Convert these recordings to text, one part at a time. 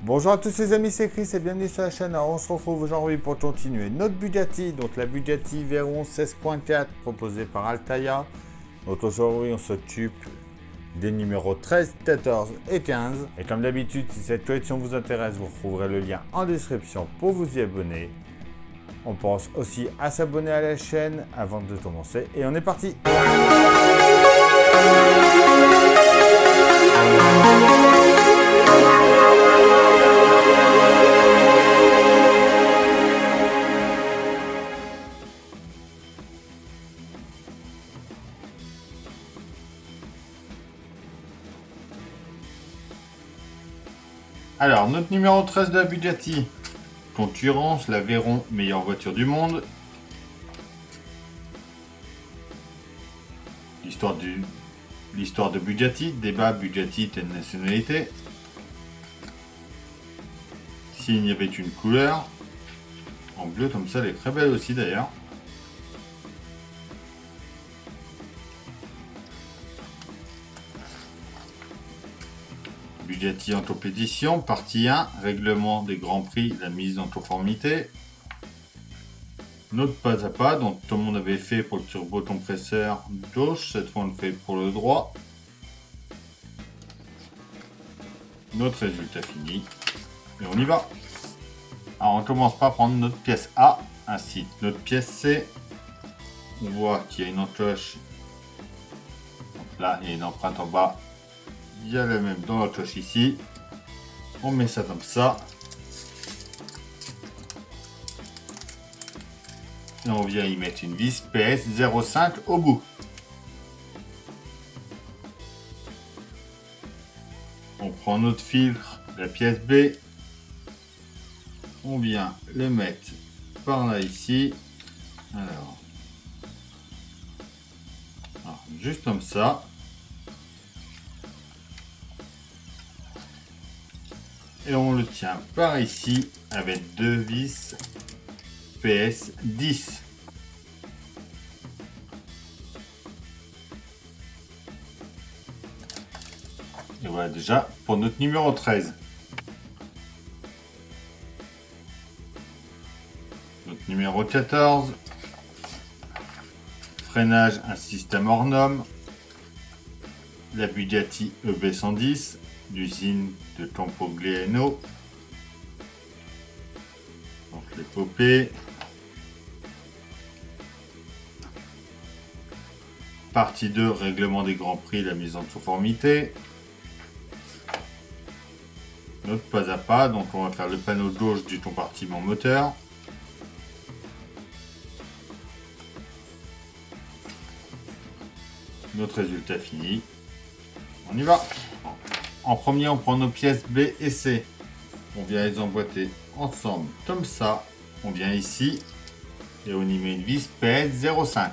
Bonjour à tous les amis, c'est Chris et bienvenue sur la chaîne. Alors on se retrouve aujourd'hui pour continuer notre Bugatti, donc la Bugatti Veyron 16.4 proposée par Altaïa. Donc aujourd'hui on s'occupe des numéros 13, 14 et 15. Et comme d'habitude, si cette collection vous intéresse, vous retrouverez le lien en description pour vous y abonner. On pense aussi à s'abonner à la chaîne avant de commencer et on est parti. Alors, notre numéro 13 de la Bugatti, concurrence, la Veyron, meilleure voiture du monde. L'histoire de Bugatti, débat Bugatti, telle nationalité. S'il y avait une couleur, en bleu comme ça, elle est très belle aussi d'ailleurs. Bugatti en compétition, partie 1, règlement des grands prix, la mise en conformité. Notre pas à pas, donc tout le monde avait fait pour le turbo-compresseur gauche, cette fois on le fait pour le droit. Notre résultat fini, et on y va. Alors on commence par prendre notre pièce A, ainsi que notre pièce C. On voit qu'il y a une encoche, donc là il y a une empreinte en bas. Il y a la même dans la cloche ici. On met ça comme ça. Et on vient y mettre une vis PS 05 au bout. On prend notre filtre, la pièce B. On vient le mettre par là ici. Alors juste comme ça. Et on le tient par ici avec deux vis PS 10. Et voilà déjà pour notre numéro 13. Notre numéro 14. Freinage, un système hors norme. La Bugatti EB110. L'usine de Campogliano. Donc l'épopée. Partie 2, règlement des grands prix, la mise en conformité. Notre pas à pas, donc on va faire le panneau gauche du compartiment moteur. Notre résultat fini. On y va. En premier, on prend nos pièces B et C. On vient les emboîter ensemble comme ça. On vient ici et on y met une vis PS 05.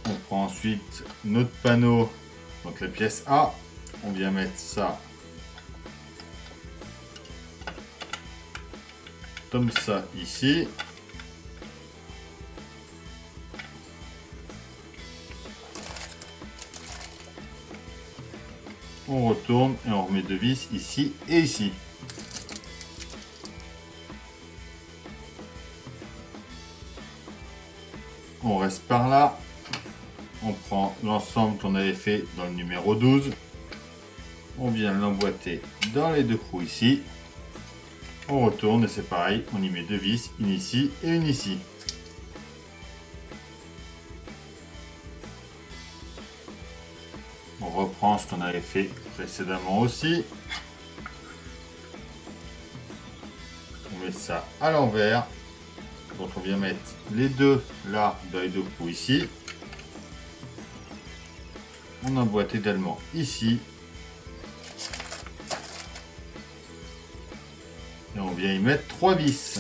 On prend ensuite notre panneau, donc la pièce A. On vient mettre ça comme ça ici. On retourne et on remet deux vis ici et ici. On reste par là. On prend l'ensemble qu'on avait fait dans le numéro 12. On vient l'emboîter dans les deux trous ici. On retourne et c'est pareil, on y met deux vis, une ici et une ici. On reprend ce qu'on avait fait précédemment aussi. On met ça à l'envers. Donc on vient mettre les deux là dans les deux trous ici. On emboîte également ici. Et on vient y mettre 3 vis.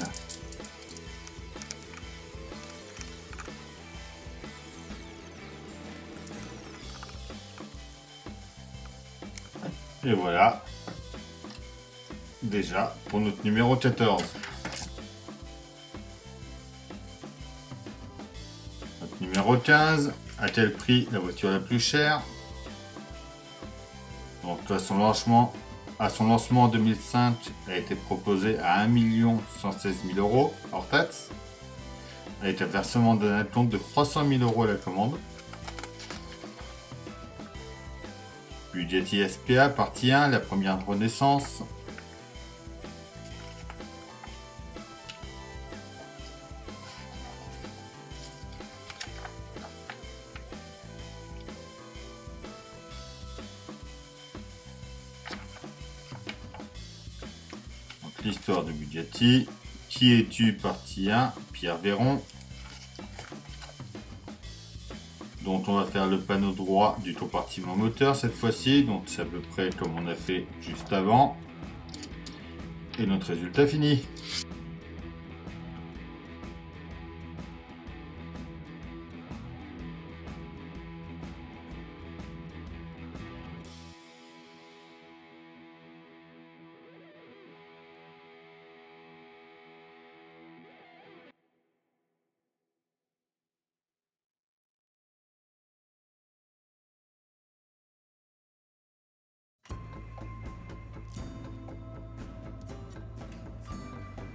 Et voilà. Déjà pour notre numéro 14. notre numéro 15. À quel prix la voiture la plus chère? Donc à son lancement en 2005, elle a été proposée à 1 116 000 euros hors taxe, avec un versement d'un compte de 300 000 euros à la commande. Bugatti SPA partie 1, la première renaissance. L'histoire de Bugatti. Qui es-tu partie 1, Pierre Véron. Donc on va faire le panneau droit du compartiment moteur cette fois-ci. Donc c'est à peu près comme on a fait juste avant. Et notre résultat fini.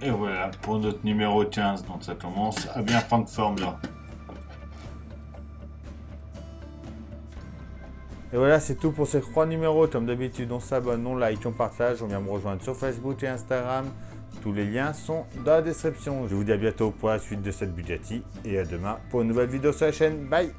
Et voilà pour notre numéro 15, donc ça commence à bien prendre forme là. Et voilà, c'est tout pour ces 3 numéros. Comme d'habitude, on s'abonne, on like, on partage, on vient me rejoindre sur Facebook et Instagram. Tous les liens sont dans la description. Je vous dis à bientôt pour la suite de cette Bugatti et à demain pour une nouvelle vidéo sur la chaîne. Bye!